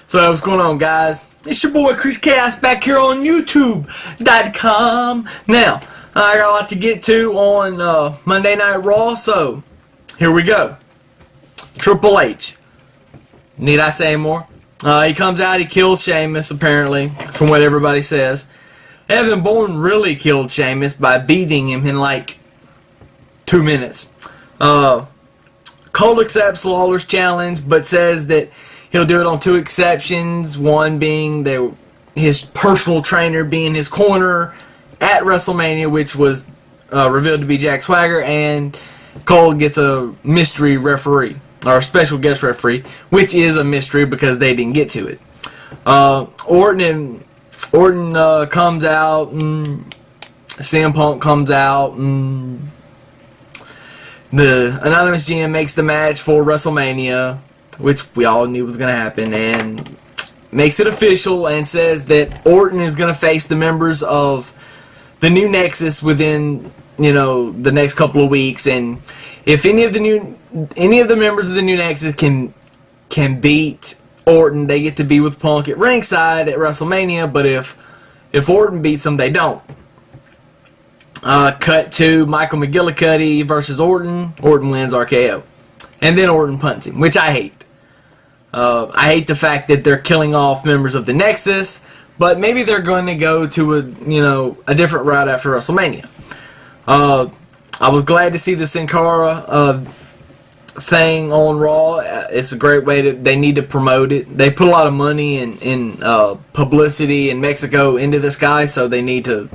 So what's going on, guys? It's your boy Chris Chaos back here on YouTube.com. Now, I got a lot to get to on Monday Night Raw, so here we go. Triple H. Need I say more? He comes out, he kills Sheamus, apparently, from what everybody says. Evan Bourne really killed Sheamus by beating him in like 2 minutes. Cole accepts Lawler's challenge, but says that he'll do it on 2 exceptions. One being his personal trainer being his corner at WrestleMania, which was revealed to be Jack Swagger, and Cole gets a mystery referee, or a special guest referee, which is a mystery because they didn't get to it. Orton comes out, and CM Punk comes out, and the Anonymous GM makes the match for WrestleMania, which we all knew was going to happen, and makes it official and says that Orton is going to face the members of the new Nexus within, the next couple of weeks, and if any of the members of the new Nexus can beat Orton, they get to be with Punk at ringside at WrestleMania, but if Orton beats them, they don't. Cut to Michael McGillicuddy versus Orton. Orton wins RKO. And then Orton punts him, which I hate. I hate the fact that they're killing off members of the Nexus, but maybe they're going to go to a different route after WrestleMania. I was glad to see the Sin Cara thing on Raw. It's a great way they need to promote it. They put a lot of money in publicity in Mexico into this guy, so they need to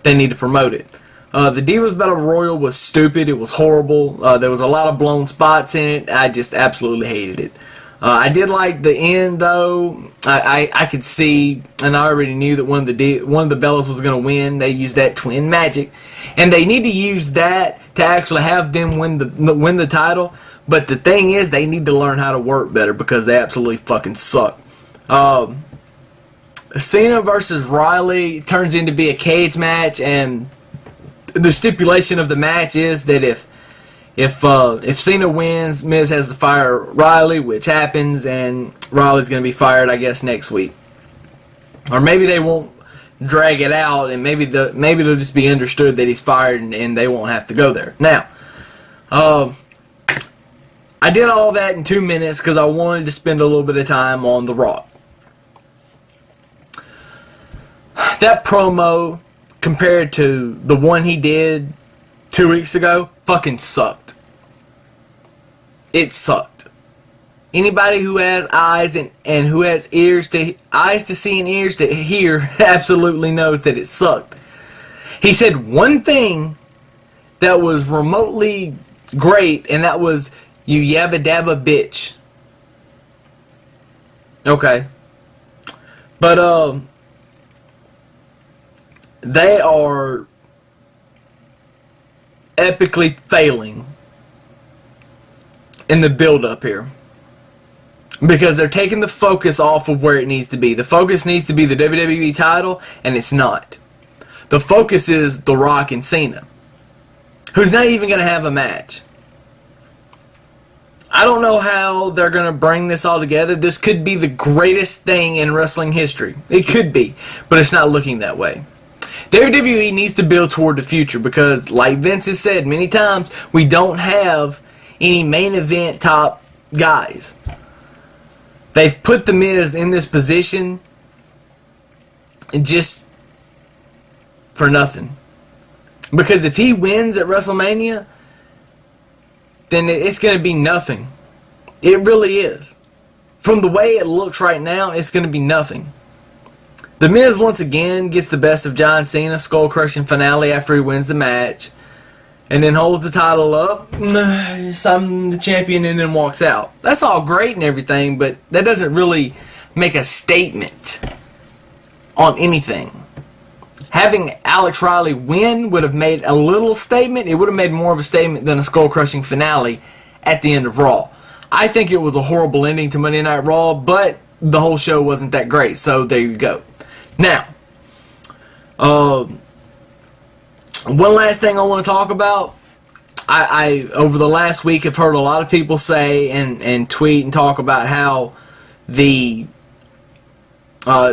promote it. The Divas Battle Royal was stupid. It was horrible. There was a lot of blown spots in it. I just absolutely hated it. I did like the end, though. I could see, and I already knew that one of the Bellas was going to win. They used that twin magic, and they need to use that to actually have them win the title. But the thing is, they need to learn how to work better because they absolutely fucking suck. Cena versus Riley turns into be a cage match, and the stipulation of the match is that if Cena wins, Miz has to fire Riley, which happens, and Riley's going to be fired, I guess, next week. Or maybe they won't drag it out, and maybe it'll just be understood that he's fired, and they won't have to go there. Now, I did all that in 2 minutes because I wanted to spend a little bit of time on The Rock. That promo, compared to the one he did 2 weeks ago, fucking sucked. It sucked. Anybody who has eyes and who has eyes to see and ears to hear absolutely knows that it sucked. He said one thing that was remotely great, and that was, "You yabba dabba bitch." Okay. But, they are epically failing in the build-up here because they're taking the focus off of where it needs to be. The focus needs to be the WWE title, and it's not. The focus is The Rock and Cena, who's not even going to have a match. I don't know how they're going to bring this all together. This could be the greatest thing in wrestling history. It could be, but it's not looking that way. WWE needs to build toward the future because, like Vince has said many times, we don't have any main event top guys. They've put The Miz in this position just for nothing. Because if he wins at WrestleMania, then it's going to be nothing. It really is. From the way it looks right now, it's going to be nothing. The Miz once again gets the best of John Cena, skull-crushing finale after he wins the match, and then holds the title up, I'm the champion, and then walks out. That's all great and everything, but that doesn't really make a statement on anything. Having Alex Riley win would have made a little statement. It would have made more of a statement than a skull-crushing finale at the end of Raw. I think it was a horrible ending to Monday Night Raw, but the whole show wasn't that great, so there you go. Now, one last thing I want to talk about. I over the last week have heard a lot of people say and tweet and talk about how the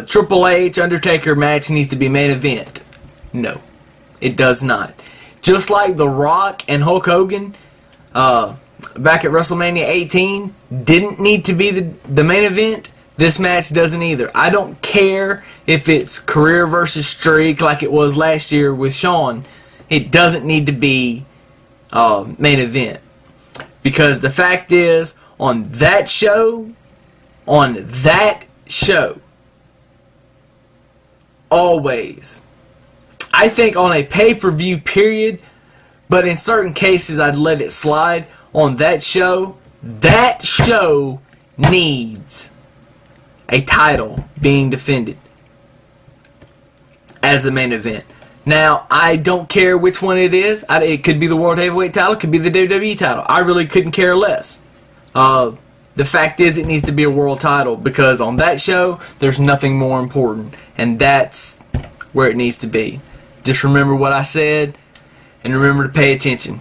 Triple H Undertaker match needs to be main event. No, it does not. Just like The Rock and Hulk Hogan back at WrestleMania 18 didn't need to be the main event, this match doesn't either. I don't care if it's career versus streak like it was last year with Shawn. It doesn't need to be main event. Because the fact is, on that show, always, I think on a pay-per-view period, but in certain cases I'd let it slide, on that show needs a title being defended as the main event. Now, I don't care which one it is. It could be the World Heavyweight title, it could be the WWE title. I really couldn't care less. The fact is, it needs to be a world title, because on that show, there's nothing more important, and that's where it needs to be. Just remember what I said, and remember to pay attention.